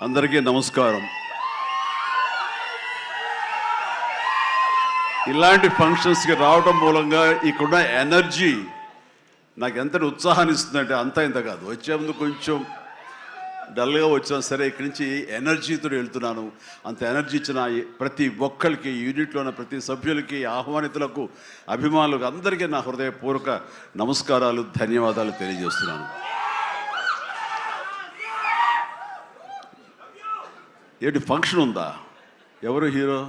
అందరికీ నమస్కారం. ఇలాంటి ఫంక్షన్స్కి రావడం మూలంగా ఇక్కడున్న ఎనర్జీ నాకు ఎంత ఉత్సాహాన్ని ఇస్తుందంటే అంతా ఇంత కాదు. వచ్చే ముందు కొంచెం డల్గా వచ్చినా సరే ఇక్కడి నుంచి ఎనర్జీతో వెళ్తున్నాను. అంత ఎనర్జీ ఇచ్చిన ప్రతి ఒక్కరికి, యూనిట్లో ఉన్న ప్రతి సభ్యులకి, ఆహ్వానితులకు, అభిమానులకు అందరికీ నా హృదయపూర్వక నమస్కారాలు, ధన్యవాదాలు తెలియజేస్తున్నాను. ఏంటి ఫంక్షన్ ఉందా? ఎవరు హీరో?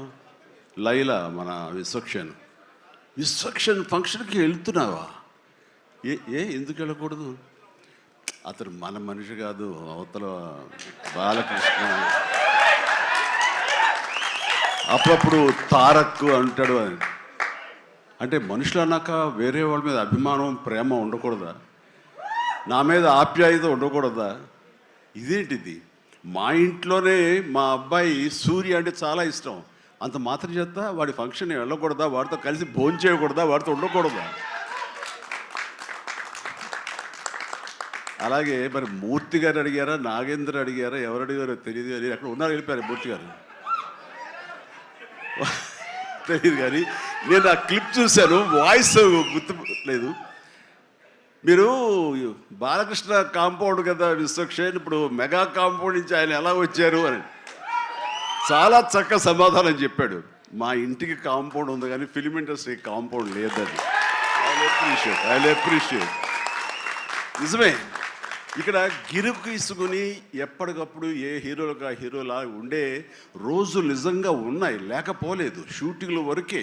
లైలా, మన విశ్వక్షన్ ఫంక్షన్కి వెళ్తున్నావా? ఎందుకు వెళ్ళకూడదు? అతను మన మనిషి కాదు, అవతల బాలకృష్ణ. అప్పుడప్పుడు తారక్ అంటాడు అని. అంటే మనుషులు అన్నాక వేరే వాళ్ళ మీద అభిమానం, ప్రేమ ఉండకూడదా? నా మీద ఆప్యాయత ఉండకూడదా? ఇదేంటిది? మా ఇంట్లోనే మా అబ్బాయి సూర్య అంటే చాలా ఇష్టం. అంత మాత్రం చేత వాడి ఫంక్షన్ వెళ్ళకూడదా? వాడితో కలిసి భోజనం చేయకూడదా? వాడితో ఉండకూడదా? అలాగే మరి మూర్తి గారు అడిగారా, నాగేంద్ర అడిగారా, ఎవరు అడిగారో తెలియదు. కానీ అక్కడ ఉన్నారు, వెళ్ళిపోయారు మూర్తి గారు. తెలియదు కానీ నేను ఆ క్లిప్ చూశాను, వాయిస్ గుర్తు లేదు. మీరు బాలకృష్ణ కాంపౌండ్ కదా విశ్వక్సేన్, ఇప్పుడు మెగా కాంపౌండ్ నుంచి ఆయన ఎలా వచ్చారు అని చాలా చక్కగా సమాధానం చెప్పాడు. మా ఇంటికి కాంపౌండ్ ఉంది కానీ ఫిలిం ఇండస్ట్రీ కాంపౌండ్ లేదని. I appreciate. నిజమే, ఇక్కడ గిరుకు ఇసుకుని ఎప్పటికప్పుడు ఏ హీరోలుగా హీరోలా ఉండే రోజులు నిజంగా ఉన్నాయి, లేకపోలేదు. షూటింగ్ల వరకే.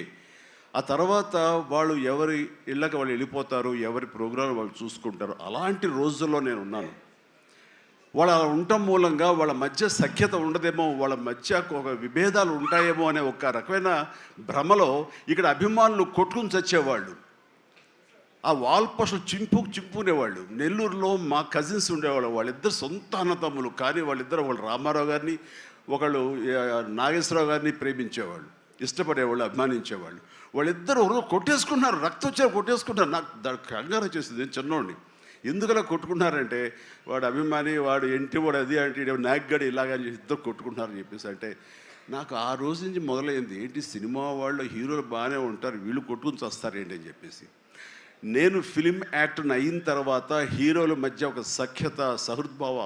ఆ తర్వాత వాళ్ళు ఎవరి ఇళ్ళకి వాళ్ళు వెళ్ళిపోతారు, ఎవరి ప్రోగ్రాం వాళ్ళు చూసుకుంటారు. అలాంటి రోజుల్లో నేను ఉన్నాను. వాళ్ళు అలా ఉండటం మూలంగా వాళ్ళ మధ్య సఖ్యత ఉండదేమో, వాళ్ళ మధ్య ఒక విభేదాలు ఉంటాయేమో అనే ఒక రకమైన భ్రమలో ఇక్కడ అభిమానులు కొట్టుకుని చచ్చేవాళ్ళు. ఆ వాల్ పోస్టులు చింపుకునేవాళ్ళు. నెల్లూరులో మా కజిన్స్ ఉండేవాళ్ళు, వాళ్ళిద్దరు సొంత అన్నతమ్ములు. కానీ వాళ్ళిద్దరు, వాళ్ళు రామారావు గారిని, ఒకళ్ళు నాగేశ్వరరావు గారిని ప్రేమించేవాళ్ళు, ఇష్టపడేవాళ్ళు, అభిమానించేవాళ్ళు. వాళ్ళిద్దరు కొట్టేసుకుంటున్నారు, రక్తం వచ్చారు, కొట్టేసుకుంటారు. నాకు దానికి కంగారు వచ్చేసింది. నేను చిన్నోడిని. ఎందుకలా కొట్టుకుంటున్నారంటే వాడు అభిమాని, వాడు వాడు అది అంటే నాగ్గాడు ఇలాగని ఇద్దరు కొట్టుకుంటున్నారని చెప్పేసి అంటే నాకు ఆ రోజు నుంచి మొదలైంది, ఏంటి సినిమా వాళ్ళు హీరోలు బాగానే ఉంటారు, వీళ్ళు కొట్టుకుని వస్తారేంటి అని చెప్పేసి. నేను ఫిలిం యాక్టర్ని అయిన తర్వాత హీరోల మధ్య ఒక సఖ్యత, సహృద్భావ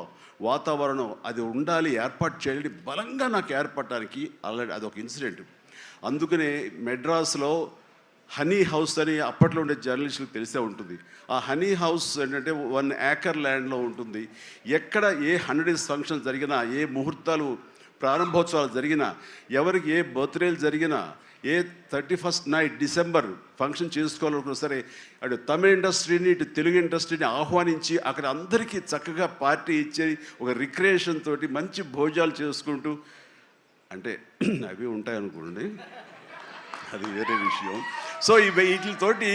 వాతావరణం అది ఉండాలి, ఏర్పాటు చేయాలి బలంగా నాకు ఏర్పడటానికి ఆల్రెడీ అదొక ఇన్సిడెంట్. అందుకనే మెడ్రాస్లో హనీ హౌస్ అని అప్పట్లో ఉండే జర్నలిస్టులకు తెలిసే ఉంటుంది. ఆ హనీ హౌస్ ఏంటంటే 1 ఏకర్ ల్యాండ్లో ఉంటుంది. ఎక్కడ ఏ 100 డేస్ ఫంక్షన్ జరిగినా, ఏ ముహూర్తాలు ప్రారంభోత్సవాలు జరిగినా, ఎవరికి ఏ బర్త్డేలు జరిగినా, ఏ 31st నైట్ డిసెంబర్ ఫంక్షన్ చేసుకోవాలనుకున్నా సరే అటు తమిళ ఇండస్ట్రీని, ఇటు తెలుగు ఇండస్ట్రీని ఆహ్వానించి అక్కడ అందరికీ చక్కగా పార్టీ ఇచ్చే ఒక రిక్రియేషన్ తోటి మంచి భోజనాలు చేసుకుంటూ, అంటే అవి ఉంటాయనుకోండి, అది వేరే విషయం. సో వీటితోటి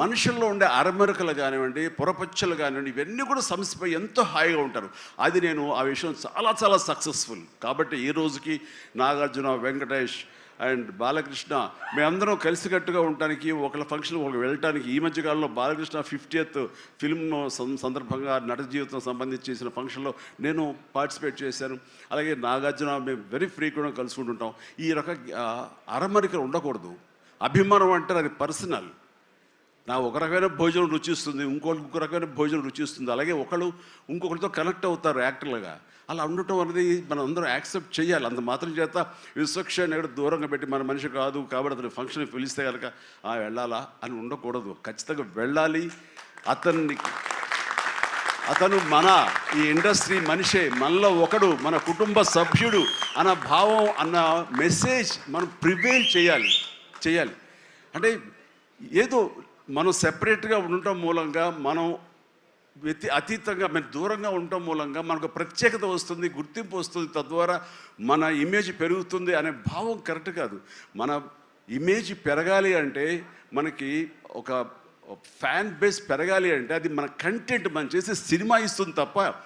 మనుషుల్లో ఉండే అరమరకలు కానివ్వండి, పొరపచ్చలు కానివ్వండి, ఇవన్నీ కూడా సమసిపోయి ఎంతో హాయిగా ఉంటారు. అది నేను ఆ విషయం చాలా చాలా సక్సెస్ఫుల్. కాబట్టి ఈ రోజుకి నాగార్జున, వెంకటేష్ అండ్ బాలకృష్ణ మేమందరం కలిసికట్టుగా ఉండటానికి, ఒకళ్ళ ఫంక్షన్ ఒకళ్ళు వెళ్ళటానికి, ఈ మధ్యకాలంలో బాలకృష్ణ 50th ఫిల్మ్ సందర్భంగా నట జీవితం సంబంధించి చేసిన ఫంక్షన్లో నేను పార్టిసిపేట్ చేశాను. అలాగే నాగార్జున మేము వెరీ ఫ్రీక్వెంట్గా కలుసుకుంటుంటాం. ఈ అరమరికలు ఉండకూడదు. అభిమానం అంటే అది పర్సనల్. నా ఒక రకమైన భోజనం రుచిస్తుంది, ఇంకొక రకమైన భోజనం రుచిస్తుంది. అలాగే ఒకళ్ళు ఇంకొకరితో కనెక్ట్ అవుతారు యాక్టర్లుగా. అలా ఉండటం అనేది మనం అందరం యాక్సెప్ట్ చేయాలి. అంత మాత్రం చేత విశ్వక్సేన్ ఎక్కడ దూరంగా పెట్టి మన మనిషి కాదు కాబట్టి అతను ఫంక్షన్కి పిలిస్తే కనుక వెళ్ళాలా అని ఉండకూడదు. ఖచ్చితంగా వెళ్ళాలి. అతను మన ఈ ఇండస్ట్రీ మనిషే, మనలో ఒకడు, మన కుటుంబ సభ్యుడు అన్న భావం, అన్న మెసేజ్ మనం ప్రివేల్ చేయాలి. అంటే ఏదో మనం సెపరేట్గా ఉండటం మూలంగా, మనం అతీతంగా మనం దూరంగా ఉండటం మూలంగా మనకు ప్రత్యేకత వస్తుంది, గుర్తింపు వస్తుంది, తద్వారా మన ఇమేజ్ పెరుగుతుంది అనే భావం కరెక్ట్ కాదు. మన ఇమేజ్ పెరగాలి అంటే, మనకి ఒక ఫ్యాన్ బేస్ పెరగాలి అంటే అది మన కంటెంట్, మనం చేసే సినిమా ఇస్తుంది తప్ప